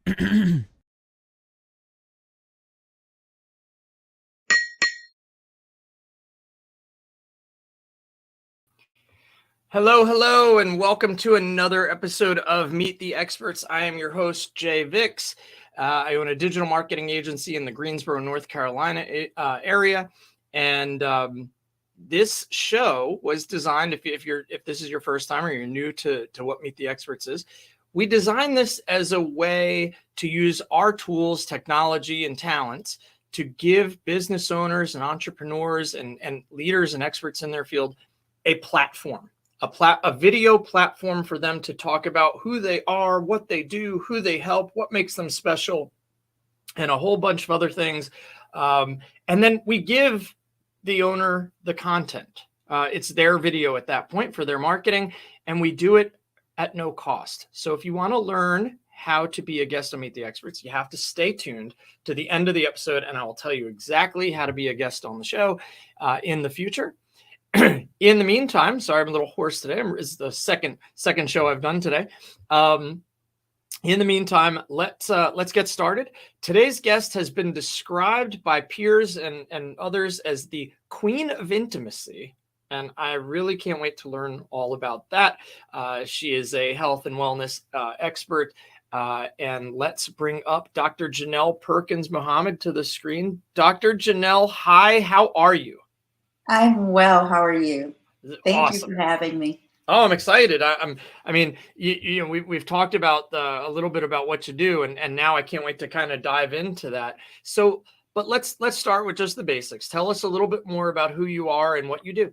Hello, hello, and welcome to another episode of Meet the Experts. I am your host, Jay Vicks. I own a digital marketing agency in the Greensboro, North Carolina area, and this show was designed. If this is your first time or you're new to what Meet the Experts is, we designed this as a way to use our tools, technology, and talents to give business owners and entrepreneurs and leaders and experts in their field a platform. A video platform for them to talk about who they are, what they do, who they help, what makes them special, and a whole bunch of other things. And then we give the owner the content. It's their video at that point for their marketing, and we do it at no cost. So if you want to learn how to be a guest on Meet the Experts, you have to stay tuned to the end of the episode, and I will tell you exactly how to be a guest on the show in the future. In the meantime, sorry, I'm a little hoarse today. It's the second show I've done today. In the meantime, let's get started. Today's guest has been described by peers and others as the Queen of Intimacy, and I really can't wait to learn all about that. She is a health and wellness expert, and let's bring up Dr. Jeanelle Perkins-Muhammed to the screne. Dr. Jeanelle, hi, how are you? I'm well. How are you? Thank Awesome. you for having me. Oh, I'm excited. We've talked about a little bit about what you do, and now I can't wait to kind of dive into that. So, but let's start with just the basics. Tell us a little bit more about who you are and what you do.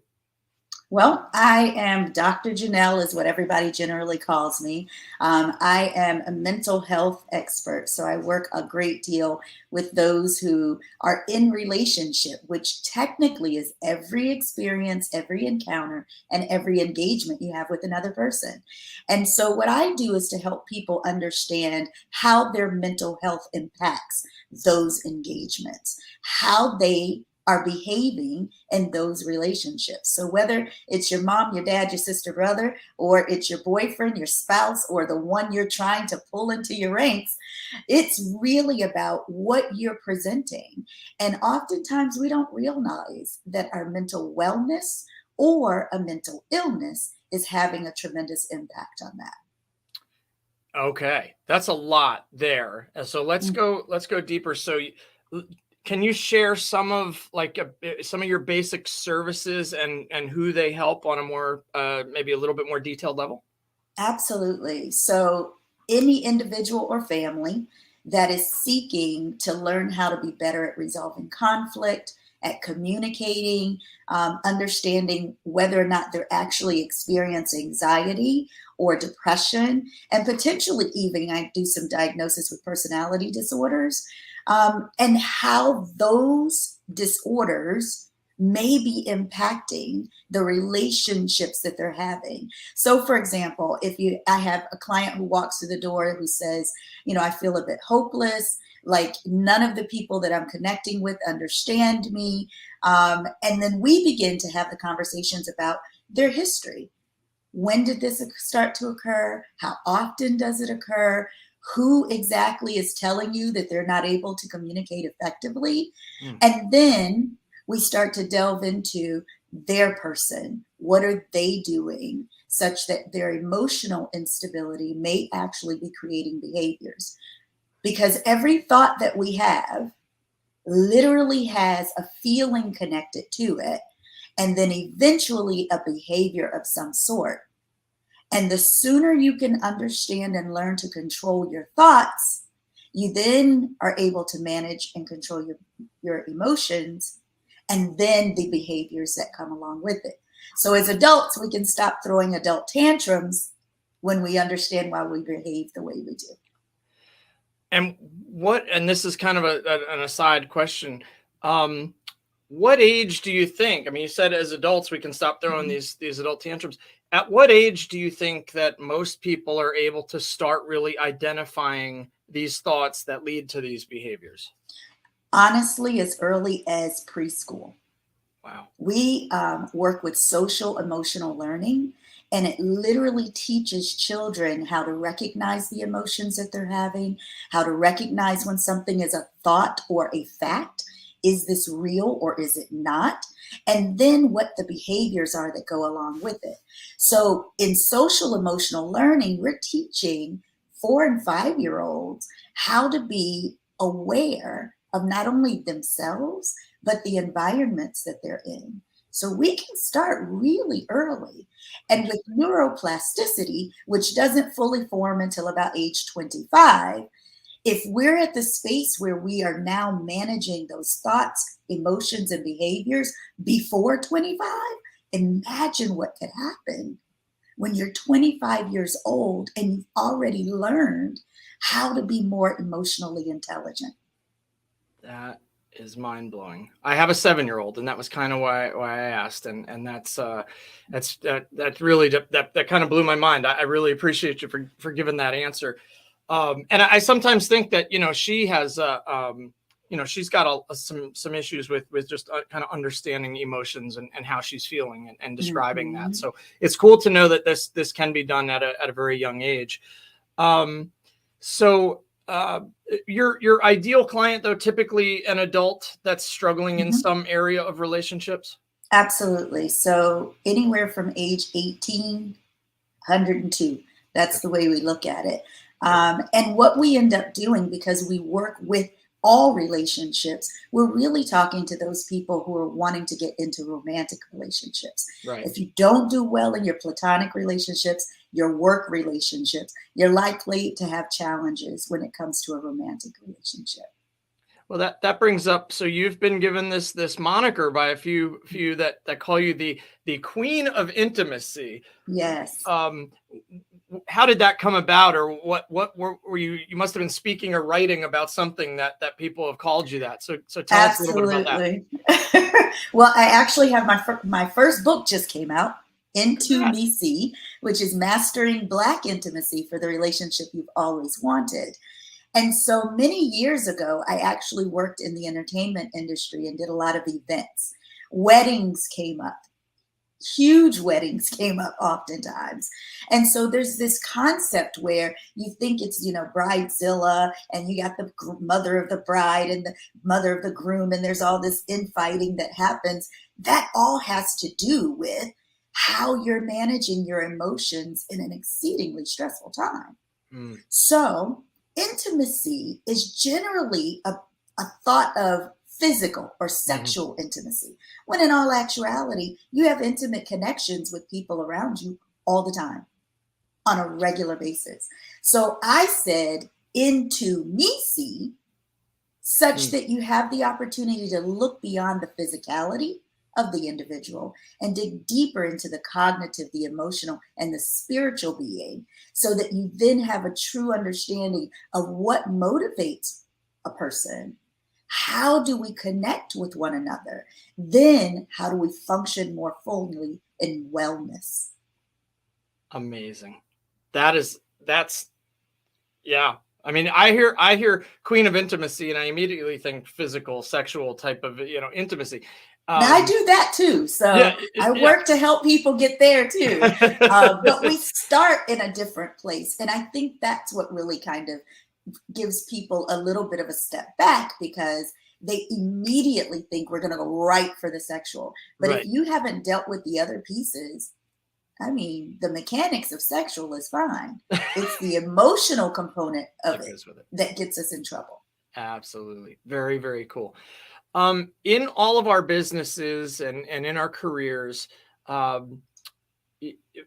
Well, I am Dr. Jeanelle is what everybody generally calls me. I am a mental health expert, so I work a great deal with those who are in relationship, which technically is every experience, every encounter, and every engagement you have with another person. And so what I do is to help people understand how their mental health impacts those engagements, how they are behaving in those relationships. So whether it's your mom, your dad, your sister, brother, or it's your boyfriend, your spouse, or the one you're trying to pull into your ranks, it's really about what you're presenting. And oftentimes we don't realize that our mental wellness or a mental illness is having a tremendous impact on that. Okay, that's a lot there. So let's go deeper. So can you share some of your basic services and who they help on a more maybe a little bit more detailed level? Absolutely. So any individual or family that is seeking to learn how to be better at resolving conflict, at communicating, understanding whether or not they're actually experiencing anxiety or depression, and potentially even I do some diagnosis with personality disorders, and how those disorders may be impacting the relationships that they're having. So for example, I have a client who walks through the door who says, I feel a bit hopeless, like none of the people that I'm connecting with understand me. And then we begin to have the conversations about their history. When did this start to occur? How often does it occur? Who exactly is telling you that they're not able to communicate effectively? And then we start to delve into their person. What are they doing such that their emotional instability may actually be creating behaviors? Because every thought that we have literally has a feeling connected to it, and then eventually a behavior of some sort. And the sooner you can understand and learn to control your thoughts, you then are able to manage and control your emotions, and then the behaviors that come along with it. So as adults, we can stop throwing adult tantrums when we understand why we behave the way we do. And this is kind of an aside question. What age do you think? I mean, you said as adults we can stop throwing these adult tantrums. At what age do you think that most people are able to start really identifying these thoughts that lead to these behaviors? Honestly, as early as preschool. Wow. We work with social emotional learning, And it literally teaches children how to recognize the emotions that they're having, how to recognize when something is a thought or a fact. Is this real or is it not? And then what the behaviors are that go along with it. So in social emotional learning, we're teaching 4 and 5 year olds how to be aware of not only themselves, but the environments that they're in. So we can start really early. And with neuroplasticity, which doesn't fully form until about age 25, if we're at the space where we are now managing those thoughts, emotions, and behaviors before 25, imagine what could happen when you're 25 years old and you've already learned how to be more emotionally intelligent. That is mind blowing. I have a 7-year-old, and that was kind of why I asked, and that's really that kind of blew my mind. I really appreciate you for giving that answer. And I sometimes think that she has she's got some issues with just kind of understanding emotions and how she's feeling and describing that. So it's cool to know that this can be done at a very young age. Your ideal client, though, typically an adult that's struggling in some area of relationships? Absolutely. So anywhere from age 18, 102, that's the way we look at it. And what we end up doing, because we work with all relationships, we're really talking to those people who are wanting to get into romantic relationships. Right. If you don't do well in your platonic relationships, your work relationships, you're likely to have challenges when it comes to a romantic relationship. Well, that brings up, so you've been given this moniker by a few that call you the Queen of Intimacy. Yes. How did that come about, or what were you must have been speaking or writing about something that people have called you that. So tell us a little bit about that. Well, I actually have my first book just came out, Intimacy, which is Mastering Black Intimacy for the Relationship You've Always Wanted. And so many years ago, I actually worked in the entertainment industry and did a lot of events. Weddings came up. Huge weddings came up oftentimes. And so there's this concept where you think it's, bridezilla, and you got the mother of the bride and the mother of the groom, and there's all this infighting that happens. That all has to do with how you're managing your emotions in an exceedingly stressful time. So intimacy is generally a thought of physical or sexual intimacy, when in all actuality, you have intimate connections with people around you all the time on a regular basis. So I said intimacy, such that you have the opportunity to look beyond the physicality of the individual and dig deeper into the cognitive, the emotional, and the spiritual being, so that you then have a true understanding of what motivates a person. How do we connect with one another? Then how do we function more fully in wellness? Amazing. That's yeah. I mean, I hear Queen of Intimacy, and I immediately think physical, sexual type of intimacy. Now, I do that too. So I work to help people get there too. But we start in a different place. And I think that's what really kind of gives people a little bit of a step back, because they immediately think we're going to go right for the sexual. But if you haven't dealt with the other pieces, I mean, the mechanics of sexual is fine. It's the emotional component of it that gets us in trouble. Absolutely. Very, very cool. In all of our businesses and in our careers, well,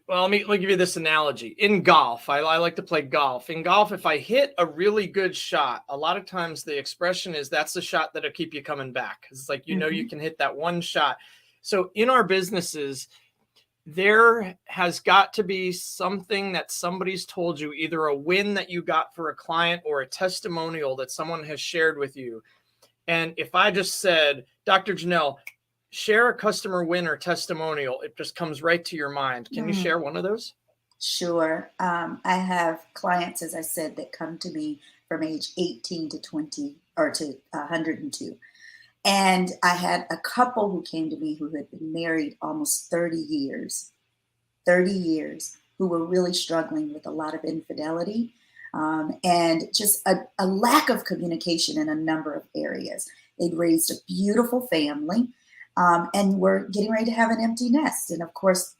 let me give you this analogy. In golf, I like to play golf. In golf, if I hit a really good shot, a lot of times the expression is that's the shot that'll keep you coming back. It's like, you can hit that one shot. So in our businesses, there has got to be something that somebody's told you, either a win that you got for a client or a testimonial that someone has shared with you. And if I just said, Dr. Jeanelle, share a customer win or testimonial, it just comes right to your mind. Can you share one of those? Sure. I have clients, as I said, that come to me from age 18 to 20 or to 102. And I had a couple who came to me who had been married almost 30 years. 30 years who were really struggling with a lot of infidelity and just a lack of communication in a number of areas. They'd raised a beautiful family and were getting ready to have an empty nest. And of course,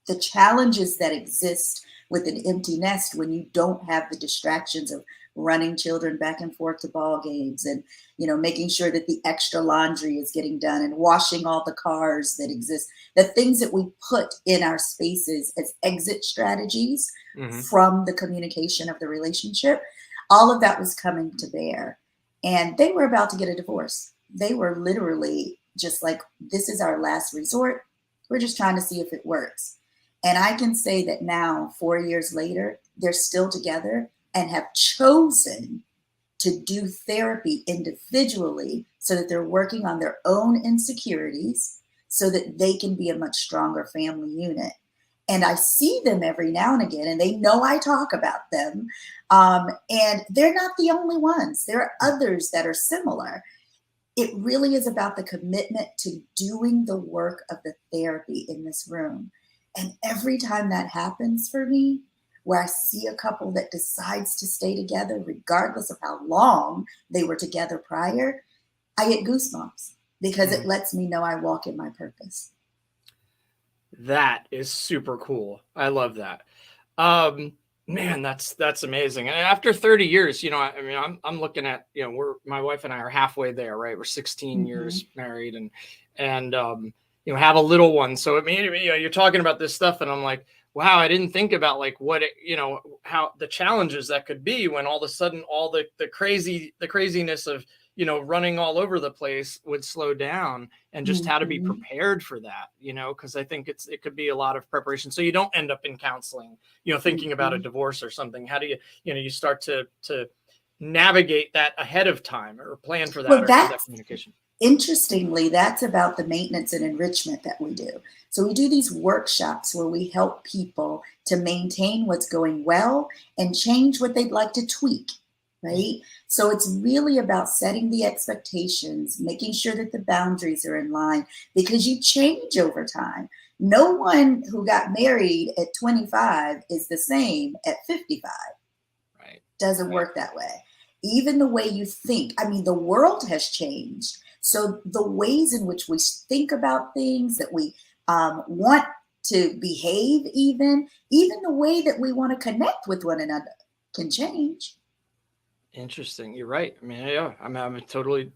the challenges that exist with an empty nest when you don't have the distractions of running children back and forth to ball games and, you know, making sure that the extra laundry is getting done and washing all the cars that exist, the things that we put in our spaces as exit strategies from the communication of the relationship, all of that was coming to bear. And they were about to get a divorce. They were literally just like, this is our last resort. We're just trying to see if it works. And I can say that now, 4 years later, they're still together and have chosen to do therapy individually so that they're working on their own insecurities so that they can be a much stronger family unit. And I see them every now and again, and they know I talk about them. And they're not the only ones. There are others that are similar. It really is about the commitment to doing the work of the therapy in this room. And every time that happens for me, where I see a couple that decides to stay together, regardless of how long they were together prior, I get goosebumps because it lets me know I walk in my purpose. That is super cool. I love that. Man, that's amazing. And after 30 years, you know, I mean, I'm looking at, you know, my wife and I are halfway there, right? We're 16 years married and you know, have a little one. So it mean, you know, you're talking about this stuff and I'm like, wow, I didn't think about like what it, you know, how the challenges that could be when all of a sudden all the craziness of, you know, running all over the place would slow down and just how to be prepared for that, you know, because I think it could be a lot of preparation. So you don't end up in counseling, you know, thinking about a divorce or something. How do you, you know, you start to navigate that ahead of time or plan for that or have that communication? Interestingly, that's about the maintenance and enrichment that we do. So we do these workshops where we help people to maintain what's going well and change what they'd like to tweak, right? So it's really about setting the expectations, making sure that the boundaries are in line because you change over time. No one who got married at 25 is the same at 55. Right. Doesn't work that way. Even the way you think, I mean, the world has changed. So the ways in which we think about things, that we want to behave, even the way that we want to connect with one another can change. Interesting. You're right. I mean, yeah, I'm totally.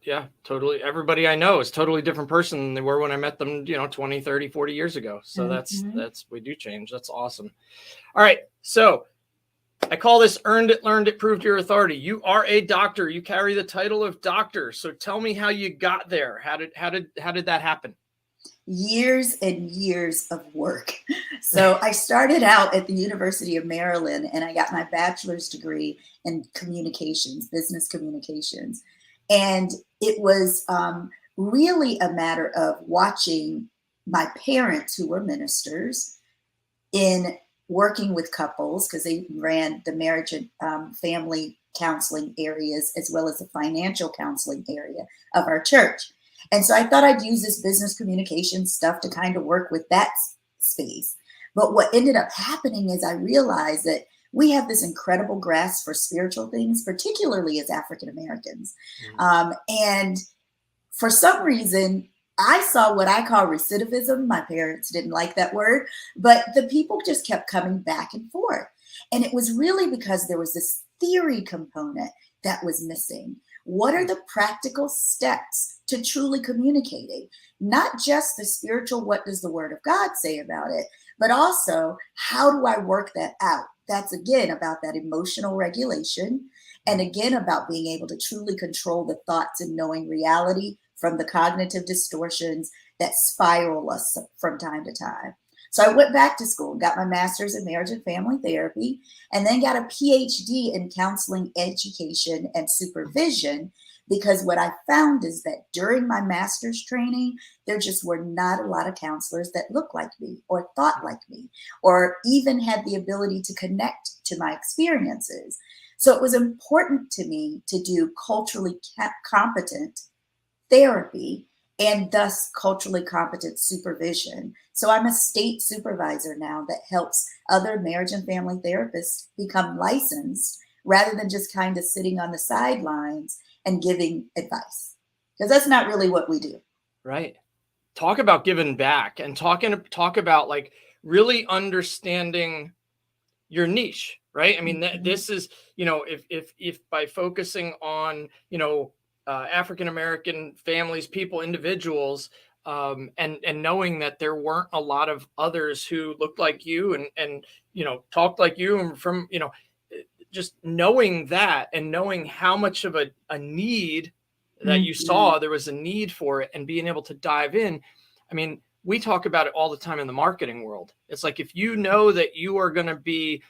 Everybody I know is totally different person than they were when I met them, you know, 20, 30, 40 years ago. So that's, we do change. That's awesome. All right. So I call this earned it, learned it, proved your authority. You are a doctor. You carry the title of doctor. So tell me how you got there. How did that happen? Years and years of work. So I started out at the University of Maryland and I got my bachelor's degree in communications, business communications. And it was really a matter of watching my parents, who were ministers, in working with couples because they ran the marriage and family counseling areas as well as the financial counseling area of our church. And so I thought I'd use this business communication stuff to kind of work with that space. But what ended up happening is I realized that we have this incredible grasp for spiritual things, particularly as African Americans. And for some reason, I saw what I call recidivism. My parents didn't like that word, but the people just kept coming back and forth. And it was really because there was this theory component that was missing. What are the practical steps to truly communicating? Not just the spiritual, what does the word of God say about it, but also how do I work that out? That's again about that emotional regulation. And again, about being able to truly control the thoughts and knowing reality from the cognitive distortions that spiral us from time to time. So I went back to school, got my master's in marriage and family therapy, and then got a PhD in counseling, education, and supervision, because what I found is that during my master's training, there just were not a lot of counselors that looked like me or thought like me, or even had the ability to connect to my experiences. So it was important to me to do culturally competent therapy and thus culturally competent supervision. So I'm a state supervisor now that helps other marriage and family therapists become licensed rather than just kind of sitting on the sidelines and giving advice, because that's not really what we do. Right. Talk about giving back and talk about like really understanding your niche, right? I mean, this is, if by focusing on, African American families, people, individuals, and knowing that there weren't a lot of others who looked like you and talked like you, and from just knowing that and knowing how much of a need that you saw, there was a need for it, and being able to dive in. I mean, we talk about it all the time in the marketing world. It's like, if you know that you are going to be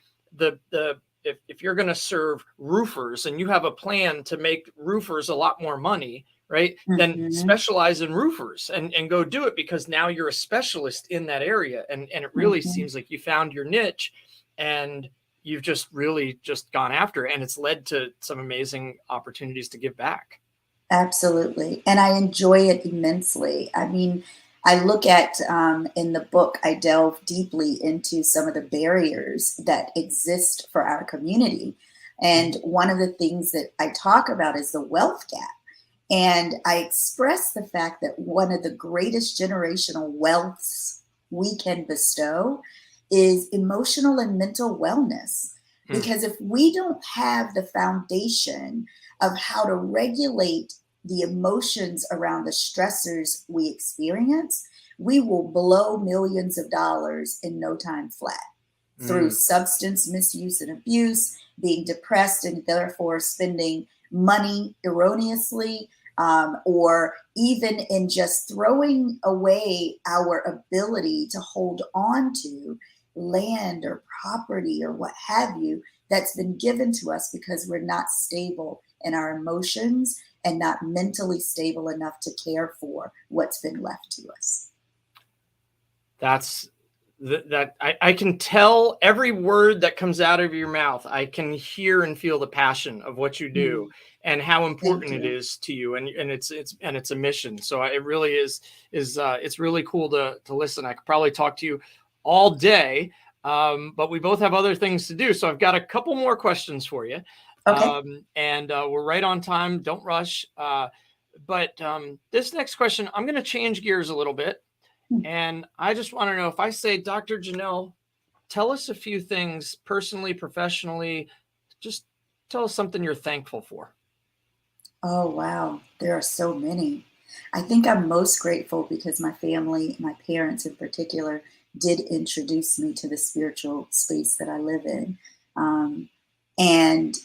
if you're going to serve roofers and you have a plan to make roofers a lot more money, right? Then specialize in roofers and go do it, because now you're a specialist in that area. And it really seems like you found your niche, and you've just really just gone after it, and it's led to some amazing opportunities to give back. Absolutely. And I enjoy it immensely. I mean, I look at in the book, I delve deeply into some of the barriers that exist for our community. And one of the things that I talk about is the wealth gap. And I express the fact that one of the greatest generational wealths we can bestow is emotional and mental wellness. Because if we don't have the foundation of how to regulate the emotions around the stressors we experience, we will blow millions of dollars in no time flat through substance misuse and abuse, being depressed and therefore spending money erroneously, or even in just throwing away our ability to hold on to land or property or what have you that's been given to us because we're not stable in our emotions and not mentally stable enough to care for what's been left to us. That's that I can tell every word that comes out of your mouth. I can hear and feel the passion of what you do and how important it is to you. And it's a mission. So it really is it's really cool to listen. I could probably talk to you all day, but we both have other things to do. So I've got a couple more questions for you. Okay. And we're right on time. Don't rush. But this next question, I'm going to change gears a little bit. And I just want to know, if I say, Dr. Jeanelle, tell us a few things personally, professionally, just tell us something you're thankful for. Oh, wow. There are so many. I think I'm most grateful because my family, my parents in particular, did introduce me to the spiritual space that I live in. And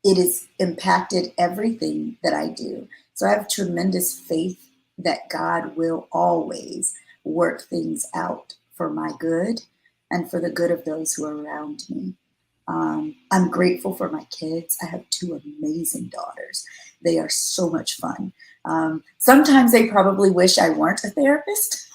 it has impacted everything that I do. So I have tremendous faith that God will always work things out for my good and for the good of those who are around me. I'm grateful for my kids. I have two amazing daughters. They are so much fun. Sometimes they probably wish I weren't a therapist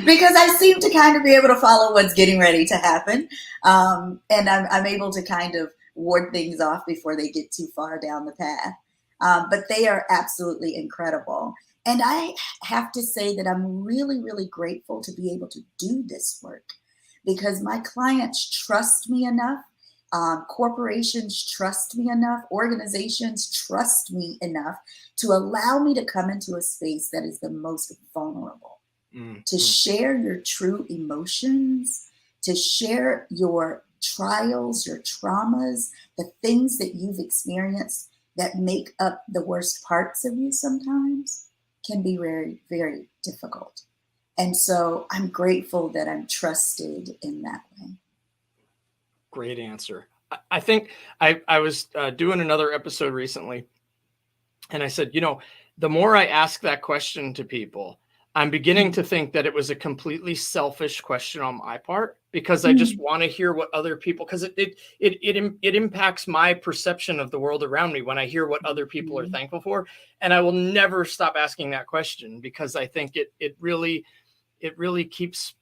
because I seem to kind of be able to follow what's getting ready to happen. And I'm able to kind of ward things off before they get too far down the path. But they are absolutely incredible. And I have to say that I'm really, really grateful to be able to do this work because my clients trust me enough. Corporations trust me enough. Organizations trust me enough to allow me to come into a space that is the most vulnerable, to share your true emotions, to share your trials, your traumas, the things that you've experienced that make up the worst parts of you sometimes can be very, very difficult. And so I'm grateful that I'm trusted in that way. Great answer. I think I was doing another episode recently, and I said, the more I ask that question to people, I'm beginning to think that it was a completely selfish question on my part, because I just want to hear what other people, because it impacts my perception of the world around me when I hear what other people are thankful for. And I will never stop asking that question, because I think it really keeps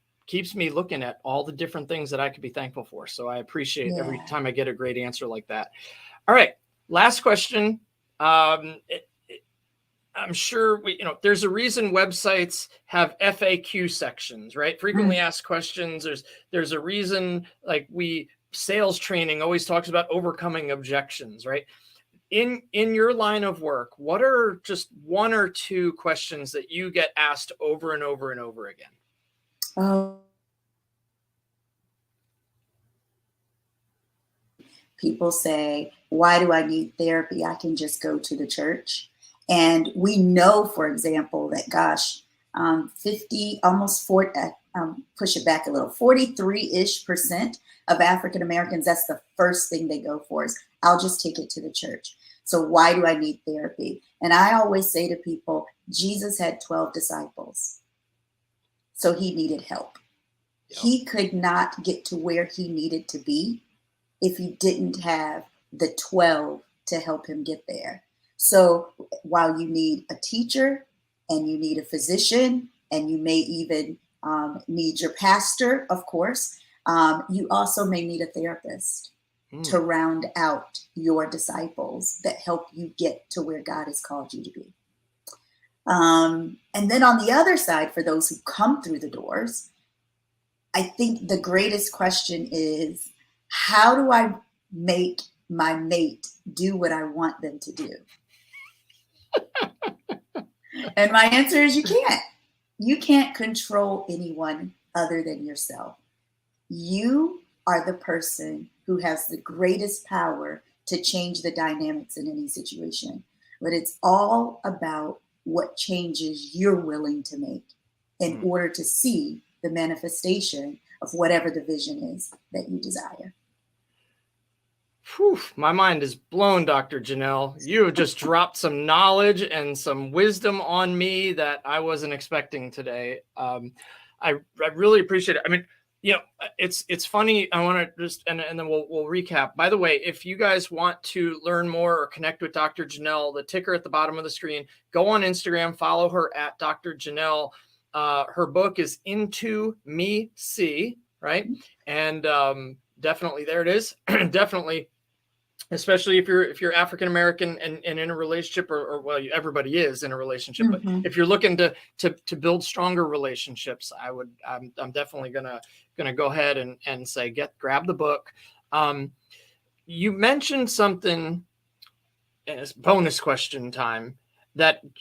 me looking at all the different things that I could be thankful for. So I appreciate every time I get a great answer like that. All right. Last question. I'm sure there's a reason websites have FAQ sections, right? Frequently asked questions. There's a reason, like sales training always talks about overcoming objections, right? In your line of work, what are just one or two questions that you get asked over and over and over again? Oh, people say, why do I need therapy? I can just go to the church. And we know, for example, that 50, almost 40, push it back a little, 43-ish% of African Americans, that's the first thing they go for is, I'll just take it to the church. So why do I need therapy? And I always say to people, Jesus had 12 disciples. So he needed help. Yep. He could not get to where he needed to be if he didn't have the 12 to help him get there. So while you need a teacher and you need a physician and you may even need your pastor, of course, you also may need a therapist to round out your disciples that help you get to where God has called you to be. And then on the other side, for those who come through the doors, I think the greatest question is, how do I make my mate do what I want them to do? And my answer is you can't. You can't control anyone other than yourself. You are the person who has the greatest power to change the dynamics in any situation. But it's all about what changes you're willing to make in order to see the manifestation of whatever the vision is that you desire. Whew, my mind is blown, Dr. Jeanelle. You have just dropped some knowledge and some wisdom on me that I wasn't expecting today. I really appreciate it. I mean, it's funny. I want to just, and then we'll recap. By the way, if you guys want to learn more or connect with Dr. Jeanelle, the ticker at the bottom of the screen, go on Instagram, follow her at Dr. Jeanelle. Her book is Into Me See, right? And definitely, there it is. Definitely, especially if you're African American and in a relationship, or well, everybody is in a relationship, but if you're looking to build stronger relationships, I'm definitely gonna go ahead and say grab the book. You mentioned something, and it's bonus question time,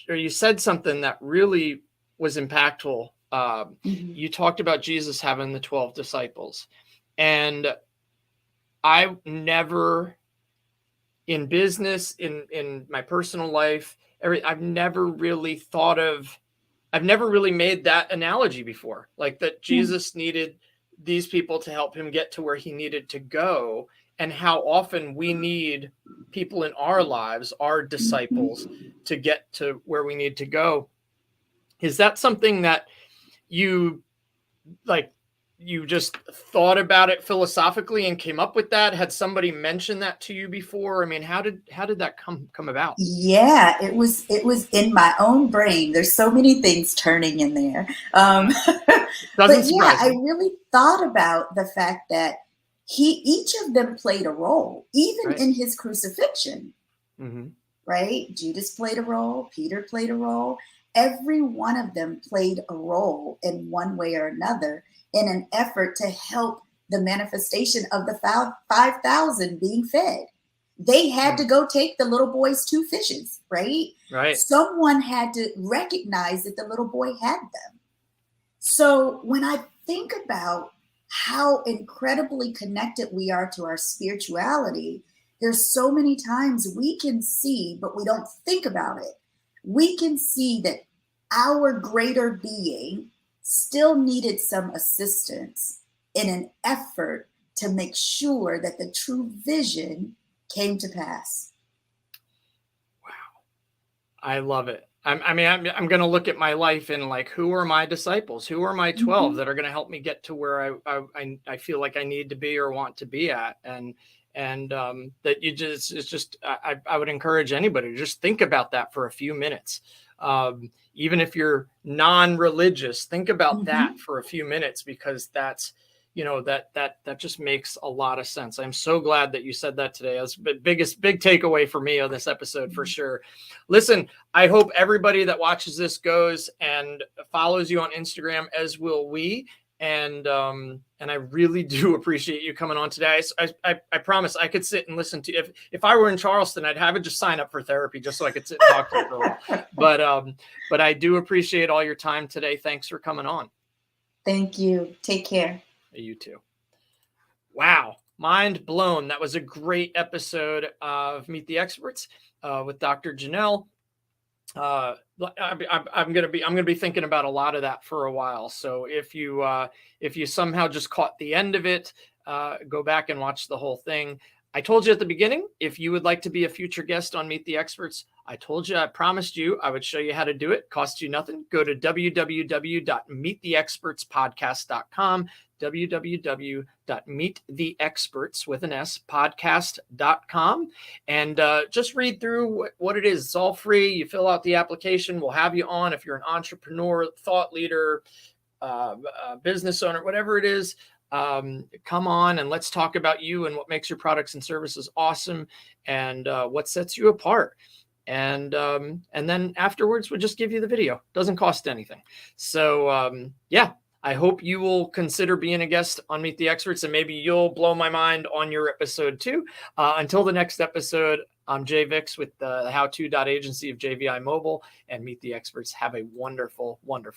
or you said something that really was impactful. You talked about Jesus having the 12 disciples, and I never, in business, in my personal life, I've never really made that analogy before, like that Jesus needed these people to help him get to where he needed to go, and how often we need people in our lives, our disciples, to get to where we need to go. Is that something that you just thought about it philosophically and came up with that? Had somebody mentioned that to you before? I mean, how did that come about? Yeah, it was in my own brain. There's so many things turning in there. But yeah, I really thought about the fact that each of them played a role, even in his crucifixion, right? Judas played a role. Peter played a role. Every one of them played a role in one way or another in an effort to help the manifestation of the 5,000 being fed. They had to go take the little boy's 2 fishes, right? Right. Someone had to recognize that the little boy had them. So when I think about how incredibly connected we are to our spirituality, there's so many times we can see, but we don't think about it. We can see that our greater being still needed some assistance in an effort to make sure that the true vision came to pass. Wow. I love it. I'm going to look at my life and like, who are my disciples? Who are my 12 that are going to help me get to where I feel like I need to be or want to be at? And that I would encourage anybody to just think about that for a few minutes. Even if you're non-religious, think about that for a few minutes, because that's, that just makes a lot of sense. I'm so glad that you said that today. That's the big takeaway for me on this episode for sure. Listen, I hope everybody that watches this goes and follows you on Instagram, as will we. And I really do appreciate you coming on today. I promise I could sit and listen to you. If I were in Charleston, I'd have it just sign up for therapy just so I could sit and talk to you for a while. But I do appreciate all your time today. Thanks for coming on. Thank you. Take care. You too. Wow. Mind blown. That was a great episode of Meet the Experts with Dr. Jeanelle. I'm going to be thinking about a lot of that for a while. So if you somehow just caught the end of it, go back and watch the whole thing. I told you at the beginning, if you would like to be a future guest on Meet the Experts, I promised you I would show you how to do it. Costs you nothing. Go to www.meettheexpertspodcast.com, www.meettheexpertspodcast.com, and just read through what it is. It's all free. You fill out the application. We'll have you on if you're an entrepreneur, thought leader, business owner, whatever it is. Come on and let's talk about you and what makes your products and services awesome, and what sets you apart. And then afterwards, we'll just give you the video. Doesn't cost anything. So yeah, I hope you will consider being a guest on Meet the Experts, and maybe you'll blow my mind on your episode too. Until the next episode, I'm Jay Vix with the how-to.agency of JVI Mobile and Meet the Experts. Have a wonderful, wonderful